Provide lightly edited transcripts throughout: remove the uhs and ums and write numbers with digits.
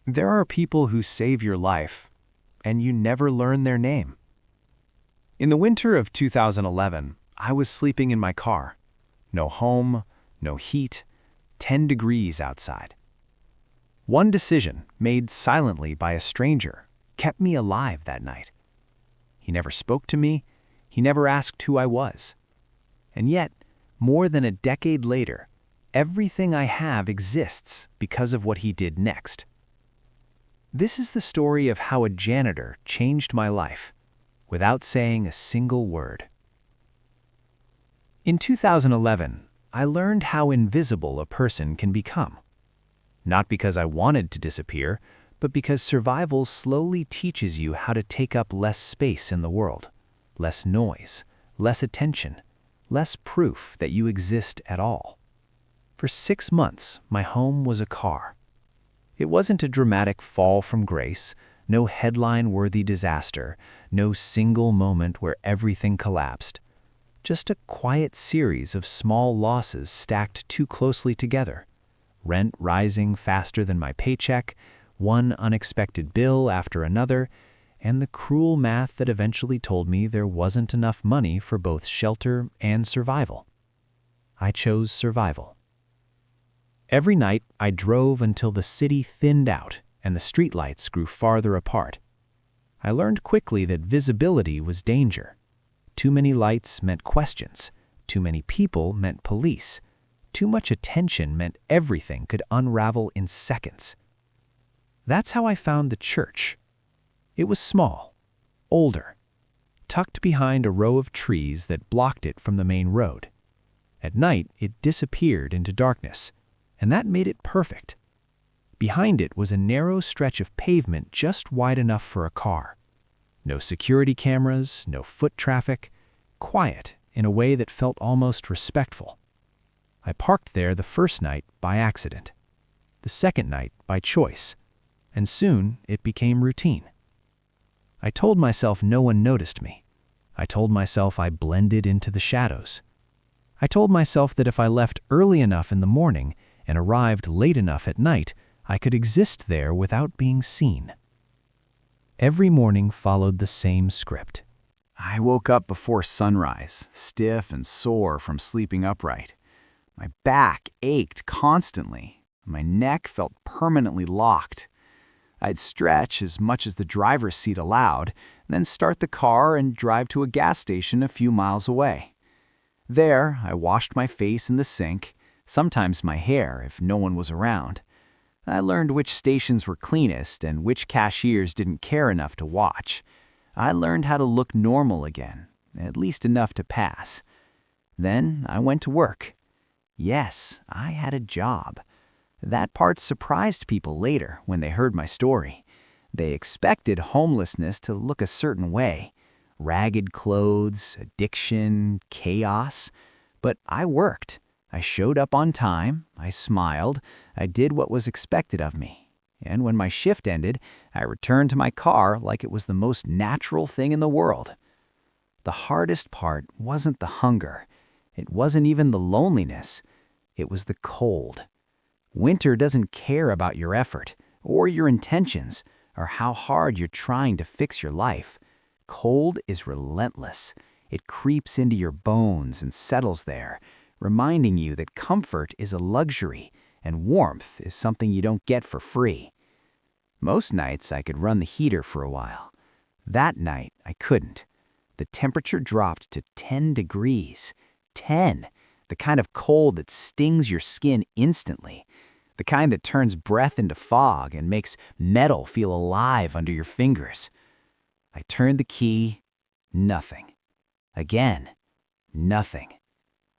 There are people who save your life, and you never learn their name. In the winter of 2011, I was sleeping in my car. No home, no heat, 10 degrees outside. One decision, made silently by a stranger, kept me alive that night. He never spoke to me, he never asked who I was. And yet, more than a decade later, everything I have exists because of what he did next. This is the story of how a janitor changed my life, without saying a single word. In 2011, I learned how invisible a person can become. Not because I wanted to disappear, but because survival slowly teaches you how to take up less space in the world, less noise, less attention, less proof that you exist at all. For 6 months, my home was a car. It wasn't a dramatic fall from grace, no headline-worthy disaster, no single moment where everything collapsed. Just a quiet series of small losses stacked too closely together. Rent rising faster than my paycheck, one unexpected bill after another, and the cruel math that eventually told me there wasn't enough money for both shelter and survival. I chose survival. Every night, I drove until the city thinned out and the streetlights grew farther apart. I learned quickly that visibility was danger. Too many lights meant questions. Too many people meant police. Too much attention meant everything could unravel in seconds. That's how I found the church. It was small, older, tucked behind a row of trees that blocked it from the main road. At night, it disappeared into darkness, and that made it perfect. Behind it was a narrow stretch of pavement just wide enough for a car. No security cameras, no foot traffic, quiet in a way that felt almost respectful. I parked there the first night by accident, the second night by choice, and soon it became routine. I told myself no one noticed me. I told myself I blended into the shadows. I told myself that if I left early enough in the morning and arrived late enough at night, I could exist there without being seen. Every morning followed the same script. I woke up before sunrise, stiff and sore from sleeping upright. My back ached constantly. My neck felt permanently locked. I'd stretch as much as the driver's seat allowed, then start the car and drive to a gas station a few miles away. There, I washed my face in the sink, sometimes my hair if no one was around. I learned which stations were cleanest and which cashiers didn't care enough to watch. I learned how to look normal again, at least enough to pass. Then I went to work. Yes, I had a job. That part surprised people later when they heard my story. They expected homelessness to look a certain way. Ragged clothes, addiction, chaos. But I worked. I showed up on time, I smiled, I did what was expected of me. And when my shift ended, I returned to my car like it was the most natural thing in the world. The hardest part wasn't the hunger. It wasn't even the loneliness. It was the cold. Winter doesn't care about your effort, or your intentions, or how hard you're trying to fix your life. Cold is relentless. It creeps into your bones and settles there, reminding you that comfort is a luxury and warmth is something you don't get for free. Most nights I could run the heater for a while. That night I couldn't. The temperature dropped to 10 degrees. 10! The kind of cold that stings your skin instantly. The kind that turns breath into fog and makes metal feel alive under your fingers. I turned the key. Nothing. Again. Nothing.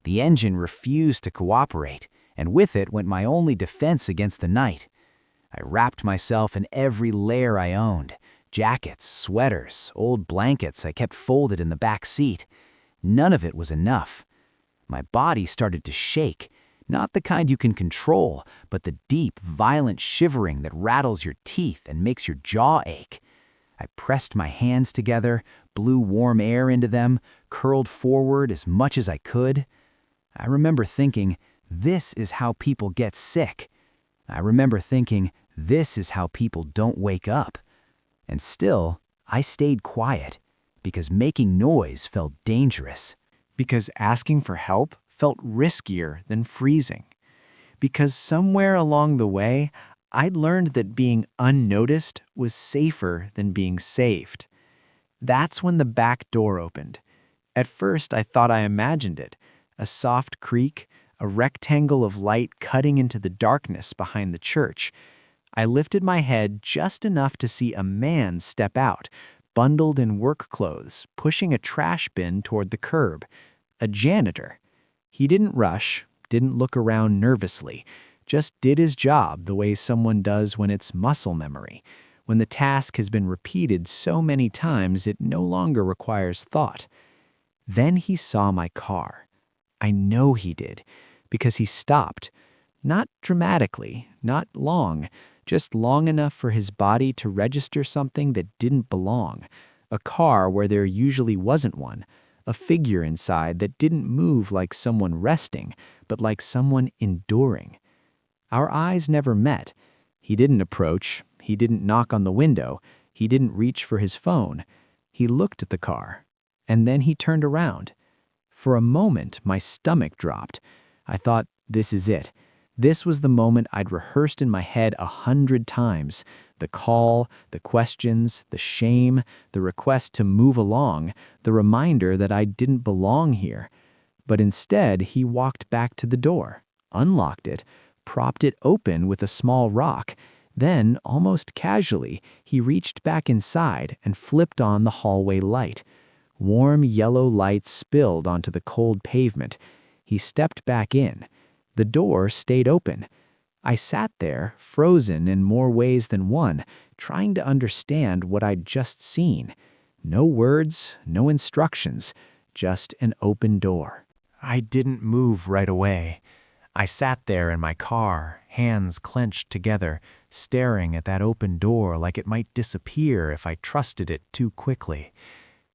The engine refused to cooperate, and with it went my only defense against the night. I wrapped myself in every layer I owned. Jackets, sweaters, old blankets I kept folded in the back seat. None of it was enough. My body started to shake, not the kind you can control, but the deep, violent shivering that rattles your teeth and makes your jaw ache. I pressed my hands together, blew warm air into them, curled forward as much as I could. I remember thinking, this is how people get sick. I remember thinking, This is how people don't wake up. And still, I stayed quiet because making noise felt dangerous. Because asking for help felt riskier than freezing. Because somewhere along the way, I'd learned that being unnoticed was safer than being saved. That's when the back door opened. At first, I thought I imagined it, a soft creak, a rectangle of light cutting into the darkness behind the church. I lifted my head just enough to see a man step out, bundled in work clothes, pushing a trash bin toward the curb. A janitor. He didn't rush, didn't look around nervously, just did his job the way someone does when it's muscle memory, when the task has been repeated so many times it no longer requires thought. Then he saw my car. I know he did, because he stopped. Not dramatically, not long, just long enough for his body to register something that didn't belong. A car where there usually wasn't one. A figure inside that didn't move like someone resting, but like someone enduring. Our eyes never met. He didn't approach. He didn't knock on the window. He didn't reach for his phone. He looked at the car. And then he turned around. For a moment, my stomach dropped. I thought, this is it. This was the moment I'd rehearsed in my head 100 times. The call, the questions, the shame, the request to move along, the reminder that I didn't belong here. But instead, he walked back to the door, unlocked it, propped it open with a small rock. Then, almost casually, he reached back inside and flipped on the hallway light. Warm yellow light spilled onto the cold pavement. He stepped back in. The door stayed open. I sat there, frozen in more ways than one, trying to understand what I'd just seen. No words, no instructions, just an open door. I didn't move right away. I sat there in my car, hands clenched together, staring at that open door like it might disappear if I trusted it too quickly.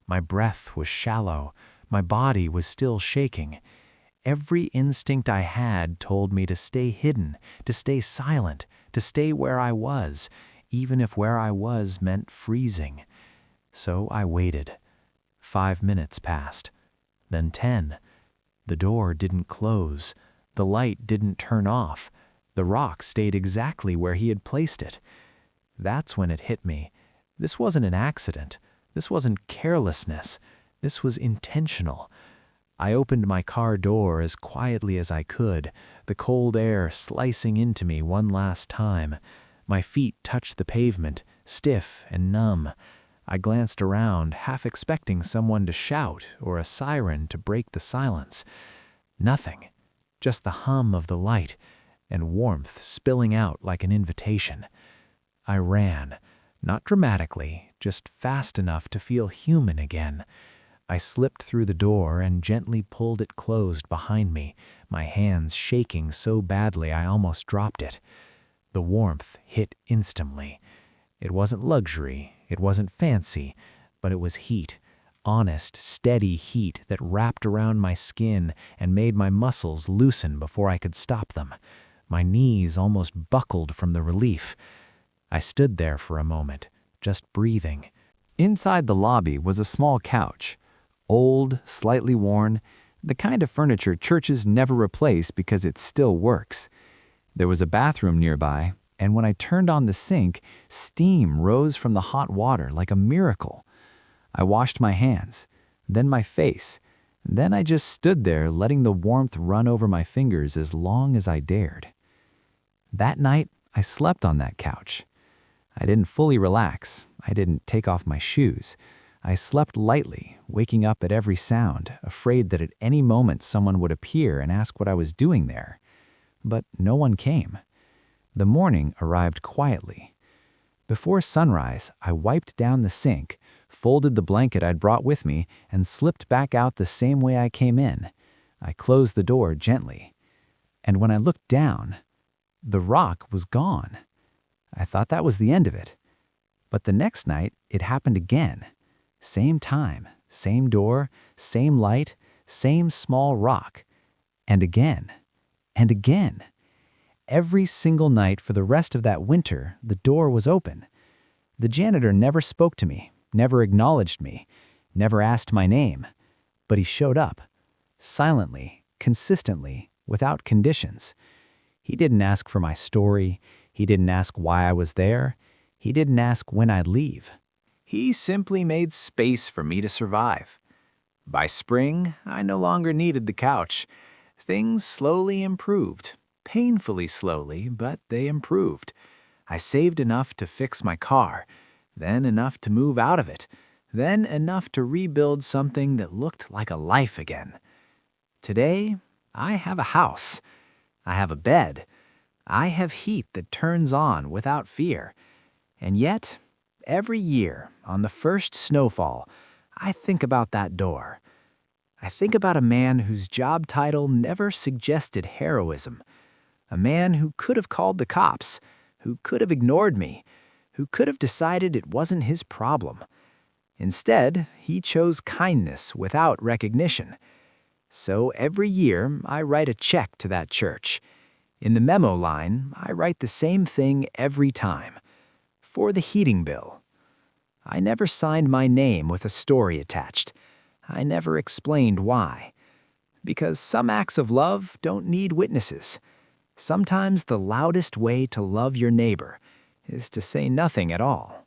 My breath was shallow. My body was still shaking. Every instinct I had told me to stay hidden, to stay silent, to stay where I was, even if where I was meant freezing. So I waited. 5 minutes passed. Then 10. The door didn't close. The light didn't turn off. The rock stayed exactly where he had placed it. That's when it hit me. This wasn't an accident. This wasn't carelessness. This was intentional. I opened my car door as quietly as I could, the cold air slicing into me one last time. My feet touched the pavement, stiff and numb. I glanced around, half expecting someone to shout or a siren to break the silence. Nothing. Just the hum of the light and warmth spilling out like an invitation. I ran, not dramatically, just fast enough to feel human again. I slipped through the door and gently pulled it closed behind me, my hands shaking so badly I almost dropped it. The warmth hit instantly. It wasn't luxury, it wasn't fancy, but it was heat, honest, steady heat that wrapped around my skin and made my muscles loosen before I could stop them. My knees almost buckled from the relief. I stood there for a moment, just breathing. Inside the lobby was a small couch. Old, slightly worn, the kind of furniture churches never replace because it still works. There was a bathroom nearby, and when I turned on the sink, steam rose from the hot water like a miracle. I washed my hands, then my face, then I just stood there letting the warmth run over my fingers as long as I dared. That night, I slept on that couch. I didn't fully relax. I didn't take off my shoes. I slept lightly, waking up at every sound, afraid that at any moment someone would appear and ask what I was doing there. But no one came. The morning arrived quietly. Before sunrise, I wiped down the sink, folded the blanket I'd brought with me, and slipped back out the same way I came in. I closed the door gently. And when I looked down, the rock was gone. I thought that was the end of it. But the next night, it happened again. Same time, same door, same light, same small rock. And again, and again. Every single night for the rest of that winter, the door was open. The janitor never spoke to me, never acknowledged me, never asked my name. But he showed up. Silently, consistently, without conditions. He didn't ask for my story. He didn't ask why I was there. He didn't ask when I'd leave. He simply made space for me to survive. By spring, I no longer needed the couch. Things slowly improved. Painfully slowly, but they improved. I saved enough to fix my car, then enough to move out of it, then enough to rebuild something that looked like a life again. Today, I have a house. I have a bed. I have heat that turns on without fear. And yet, every year, on the first snowfall, I think about that door. I think about a man whose job title never suggested heroism. A man who could have called the cops, who could have ignored me, who could have decided it wasn't his problem. Instead, he chose kindness without recognition. So every year, I write a check to that church. In the memo line, I write the same thing every time. For the heating bill. I never signed my name with a story attached. I never explained why. Because some acts of love don't need witnesses. Sometimes the loudest way to love your neighbor is to say nothing at all.